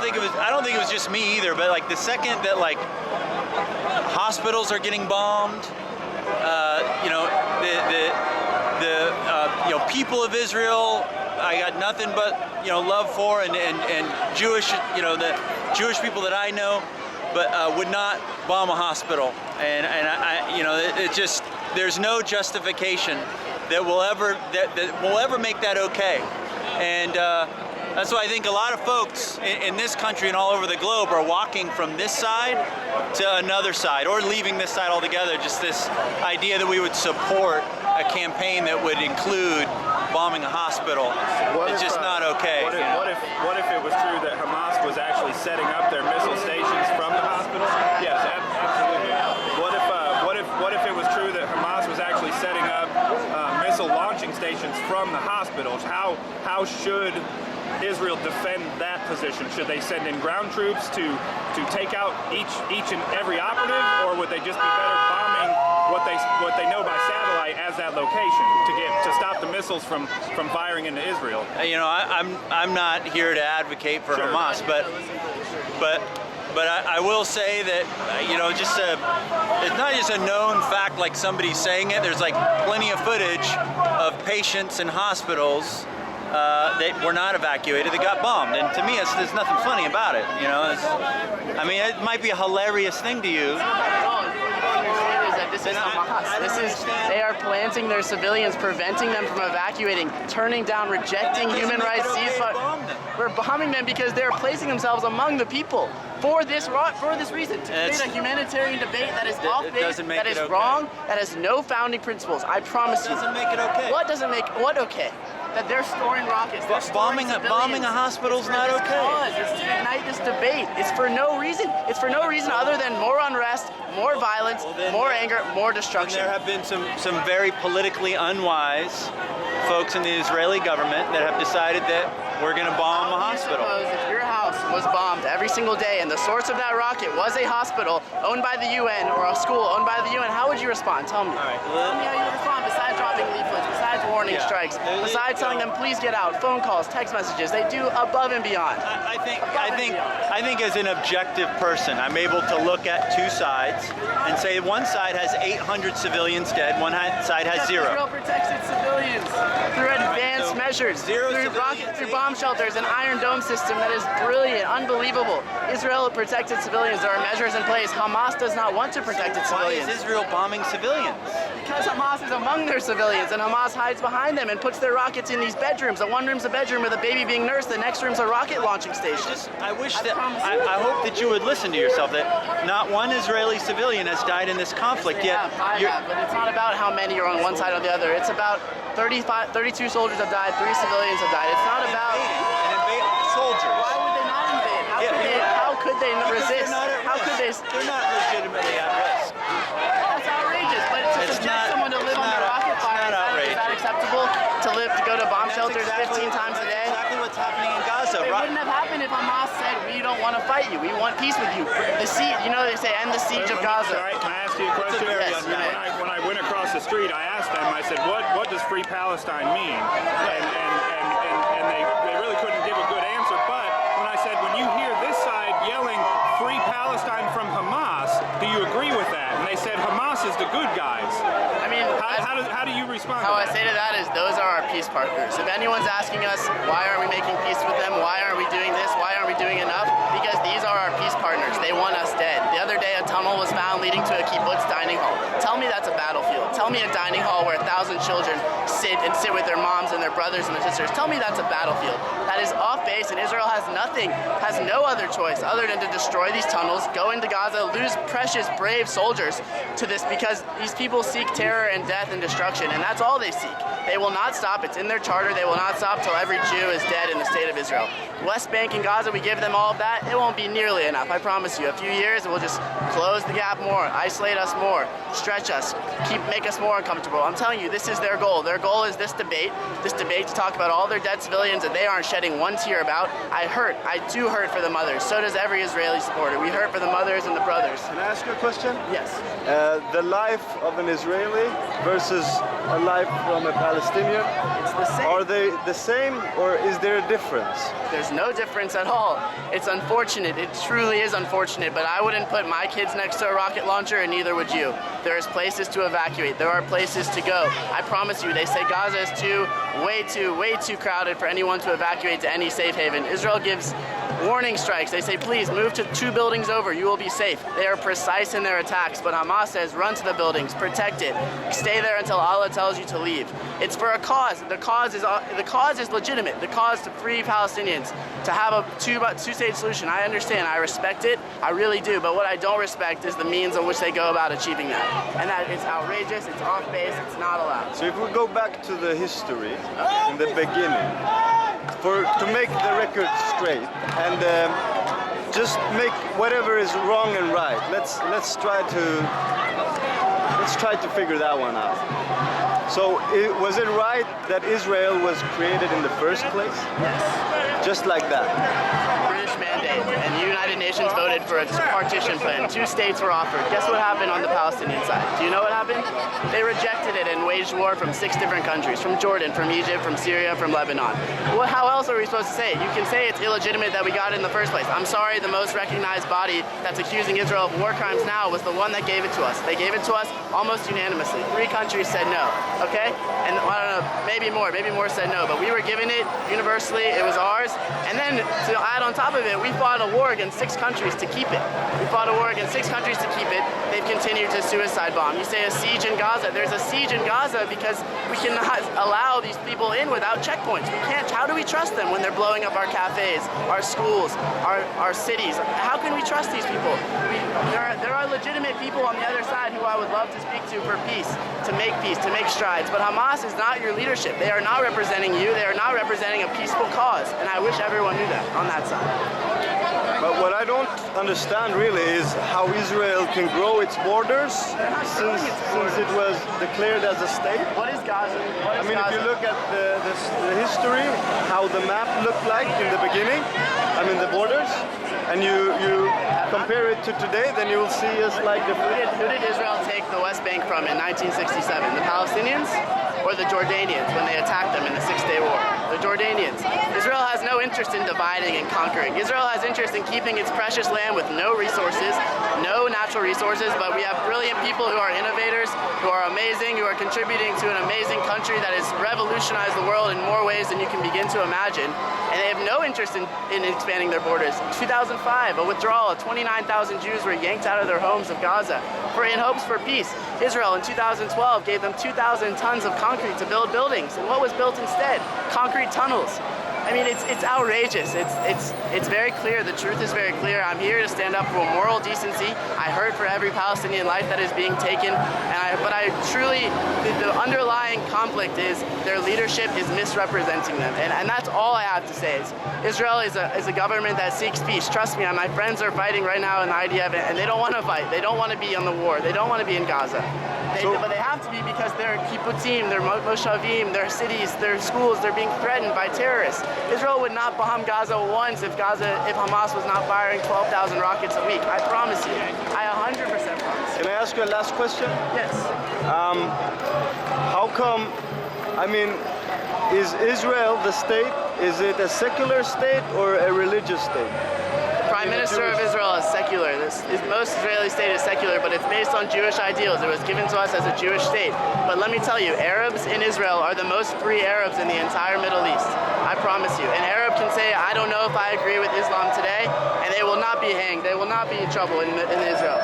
think it was just me either. But like the second that like hospitals are getting bombed, you know, the people of Israel, I got nothing but love for, and Jewish, the Jewish people that I know, but would not bomb a hospital, and I it just, there's no justification that will ever make that okay, and that's why I think a lot of folks in this country and all over the globe are walking from this side to another side, or leaving this side altogether. Just this idea that we would support a campaign that would include bombing a hospital. It's just not okay. What if it was true that Hamas was actually setting up their missile stations from the hospitals? Yes, absolutely. What if it was true that Hamas was actually setting up missile launching stations from the hospitals? How should Israel defend that position? Should they send in ground troops to take out each and every operative, or would they just be better bombing what they know by satellite as that location to stop the missiles from firing into Israel? I'm not here to advocate for Sure. Hamas, but I will say that it's not just a known fact like somebody's saying it. There's like plenty of footage of patients in hospitals that were not evacuated that got bombed, and to me there's nothing funny about it. It might be a hilarious thing to you. This is Hamas. They are planting their civilians, preventing them from evacuating, turning down, rejecting human rights ceasefire. We're bombing them because they're placing themselves among the people for this reason, to create a humanitarian debate that is off base, that is wrong, that has no founding principles. I promise you. It doesn't make it okay. What doesn't make what okay? That they're storing rockets. They're bombing a hospital is not okay. It's to ignite this debate. It's for no reason. It's for no reason other than more unrest, more violence, more anger, more destruction. There have been some very politically unwise folks in the Israeli government that have decided that we're going to bomb a hospital. Suppose if your house was bombed every single day and the source of that rocket was a hospital owned by the UN or a school owned by the UN, how would you respond? Tell me. All right. Tell me how you would respond besides dropping leaflets, besides warning strikes, besides telling them please get out, phone calls, text messages. They do above and beyond. I think as an objective person, I'm able to look at two sides and say one side has 800 civilians dead, one side has zero. Israel protects its civilians through advanced measures, through bomb shelters, an Iron Dome system that is brilliant, unbelievable. Israel protects its civilians. There are measures in place. Hamas does not want to protect its civilians. Why is Israel bombing civilians? Because Hamas is among their civilians, and Hamas hides behind them and puts their rockets in these bedrooms. The one room's a bedroom with a baby being nursed. The next room's a rocket launching station. I hope that you would listen to yourself, that not one Israeli civilian has died in this conflict yet. I have, but it's not about how many are on one side or the other. It's about 32 soldiers have died, 3 civilians have died. It's not about soldiers. Why would they not invade? How could they resist? How could they? They're not legitimately at risk. That's outrageous. But to subject someone to live under rocket fire, is that acceptable? To go to bomb shelters 15 times a day? Exactly what's happening in Gaza. It wouldn't have happened if Hamas said, we don't want to fight you. We want peace with you. The siege, they say, end the siege of Gaza. Sorry, can I ask you a question? Yes, when I went across the street, I asked them, I said, what does Free Palestine mean? And they really couldn't give a good answer. But when I said, when you hear this side yelling Free Palestine from Hamas, do you agree with that? And they said, Hamas is the good guys. I mean, how do you respond how to I that? say to that is, those are our peace partners. If anyone's asking us, why aren't we making peace with them? Why aren't we doing this? Why aren't we doing enough? Because these are our peace partners. They want us dead. The other day, a tunnel was found leading to a kibbutz dining hall. Tell me that's a battlefield. Tell me a dining hall where 1,000 children sit with their moms and their brothers and their sisters. Tell me that's a battlefield. That is off base, and Israel has no other choice other than to destroy these tunnels, go into Gaza, lose precious, brave soldiers to this, because these people seek terror and death and destruction, and that's all they seek. They will not stop. It's in their charter. They will not stop till every Jew is dead in the state of Israel. West Bank and Gaza, we give them all of that. It won't be nearly enough. I promise you. A few years, we'll just close the gap more, isolate us more, stretch us, make us more uncomfortable. I'm telling you, this is their goal. Their goal is this debate to talk about all their dead civilians that they aren't shedding shedding one tear about. I do hurt for the mothers. So does every Israeli supporter. We hurt for the mothers and the brothers. Can I ask you a question? Yes. The life of an Israeli versus a life from a Palestinian, It's the same. are they the same or is there a difference? There's no difference at all. It's unfortunate. It truly is unfortunate, but I wouldn't put my kids next to a rocket launcher, and neither would you. There's places to evacuate. There are places to go. I promise you, they say Gaza is way too crowded for anyone to evacuate to any safe haven. Israel gives warning strikes. They say, please move to 2 buildings over. You will be safe. They are precise in their attacks, but Hamas says, run to the buildings, protect it, stay there until Allah tells you to leave. It's for a cause. The cause is legitimate. The cause to free Palestinians, to have a two-state solution. I understand. I respect it. I really do. But what I don't respect is the means in which they go about achieving that. And that it's outrageous. It's off base. It's not allowed. So if we go back to the history in the beginning, to make the record straight and just make whatever is wrong and right. Let's try to figure that one out. So was it right that Israel was created in the first place? Yes. Just like that. British mandate, and the United Nations voted for a partition plan. 2 states were offered. Guess what happened on the Palestinian side? Do you know what happened? They rejected it and waged war from 6 different countries, from Jordan, from Egypt, from Syria, from Lebanon. Well, how else are we supposed to say it? You can say it's illegitimate that we got it in the first place. I'm sorry, the most recognized body that's accusing Israel of war crimes now was the one that gave it to us. They gave it to us almost unanimously. 3 countries said no, okay? And I don't know, maybe more said no, but we were given it universally, it was ours. And then to add on top of it, we fought a war against 6 countries to keep it. We fought a war against 6 countries to keep it. They've continued to suicide bomb. You say a siege in Gaza. There's a siege in Gaza because we cannot allow these people in without checkpoints. We can't. How do we trust them when they're blowing up our cafes, our schools, our cities? How can we trust these people? There are legitimate people on the other side who I would love to speak to for peace, to make strides. But Hamas is not your leadership. They are not representing you. They are not representing a peaceful cause. And I wish everyone knew that on that side. But what I don't understand really is how Israel can grow its borders since it was declared as a state. What is Gaza? I mean, if you look at the history, how the map looked like in the beginning, I mean the borders, and you compare it to today, then you will see us like the... Who did Israel take the West Bank from in 1967? The Palestinians or the Jordanians when they attacked them in the 6-Day War? The Jordanians. Israel has no interest in dividing and conquering. Israel has interest in keeping its precious land with no resources, no natural resources, but we have brilliant people who are innovators, who are amazing, who are contributing to an amazing country that has revolutionized the world in more ways than you can begin to imagine. And they have no interest in expanding their borders. In 2005, a withdrawal of 29,000 Jews were yanked out of their homes of Gaza in hopes for peace. Israel in 2012 gave them 2,000 tons of concrete to build buildings. And what was built instead? Concrete tunnels. I mean, it's outrageous. It's very clear. The truth is very clear. I'm here to stand up for moral decency. I hurt for every Palestinian life that is being taken, but I truly, the underlying conflict is their leadership is misrepresenting them, and that's all I have to say. Is Israel is a government that seeks peace. Trust me, my friends are fighting right now in the IDF, and they don't want to fight. They don't want to be on the war. They don't want to be in Gaza. But they have to be because their kibbutzim, their moshavim, their cities, their schools, they're being threatened by terrorists. Israel would not bomb Gaza once if Hamas was not firing 12,000 rockets a week. I promise you. I 100% promise. Can I ask you a last question? Yes. How come, I mean, is Israel the state, is it a secular state or a religious state? Prime Minister of Israel is secular. Most Israeli state is secular, but it's based on Jewish ideals. It was given to us as a Jewish state. But let me tell you, Arabs in Israel are the most free Arabs in the entire Middle East. I promise you. An Arab can say, I don't know if I agree with Islam today, and they will not be hanged. They will not be in trouble in Israel.